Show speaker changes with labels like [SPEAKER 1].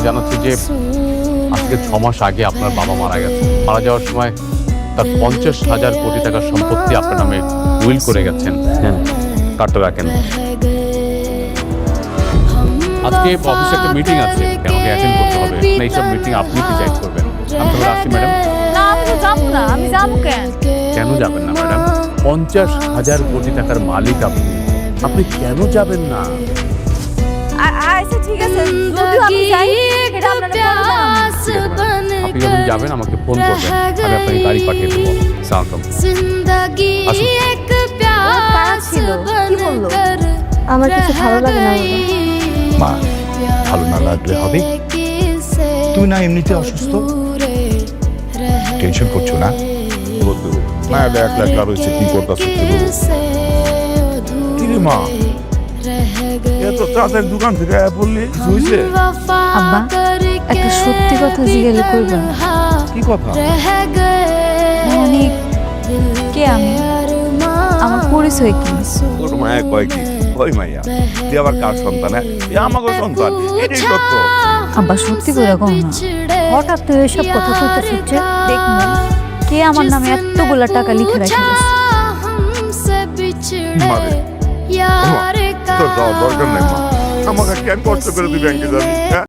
[SPEAKER 1] জানাচ্ছি যে আজকে 6 মাস আগে আপনার বাবা মারা গেছে। মারা যাওয়ার সময় তার 50,000 কোটি টাকার সম্পত্তি আপনার নামে উইল করে গেছেন। কার্ডটা রাখেন। আজকে অফিসে একটা মিটিং আছে, আমাকে অ্যাটেন্ড করতে হবে। এইসব মিটিং আপনি প্রিজাইড করবেন। আমি তাহলে আসি ম্যাডাম।
[SPEAKER 2] না, আমি তো যাবো না। আমি যাবো কেন?
[SPEAKER 1] কেন যাবেন না ম্যাডাম? 50,000 কোটি টাকার মালিক আপনি, আপনি কেন যাবেন না?
[SPEAKER 2] আচ্ছা ঠিক আছে, যদিও আমি যাই সেটা আপনারা বললাম।
[SPEAKER 1] ঠিক আছে ম্যাডাম। আপনি যখন যাবেন আমাকে ফোন করবেন, আমি আপনাকে গাড়ি পাঠিয়ে দেবো। সালাম। আসুন।
[SPEAKER 2] কাজ ছিল, কি বললো?
[SPEAKER 3] আমার কিছু ভালো লাগে না বাবা।
[SPEAKER 4] মা, ভালো না লাগলে হবে? তুমি না এমনিতে অসুস্থ, টেনশন করছো না?
[SPEAKER 5] বলতো মায়াটা একলা একলা রয়েছে, কি করতেছে কি রে মা? এত তাড়াতাড়ি দোকান থেকে পড়লি, কিছু হয়েছে?
[SPEAKER 3] আব্বা, একটা সত্যি কথা জিজ্ঞেস করবেন?
[SPEAKER 5] কি কথা?
[SPEAKER 3] মানে কে আমি, আমার পরিচয় কি?
[SPEAKER 5] তোর মায়া কয় কি? ওই মাইয়া তুই আবার কার সন্তান? আমাকে সন্তান, এটাই সত্য।
[SPEAKER 3] আব্বা সত্যি করে কও না, হঠাৎ তো এসব কথা কইতে ফুটছে। দেখুন কে আমার নামে এতগুলা টাকা লিখে রাখে গেছে।
[SPEAKER 5] মারে, তোর যাওয়ার দরকার নেই মা। আমাকে কেন কষ্ট করে তুই ব্যাংকে যাবি?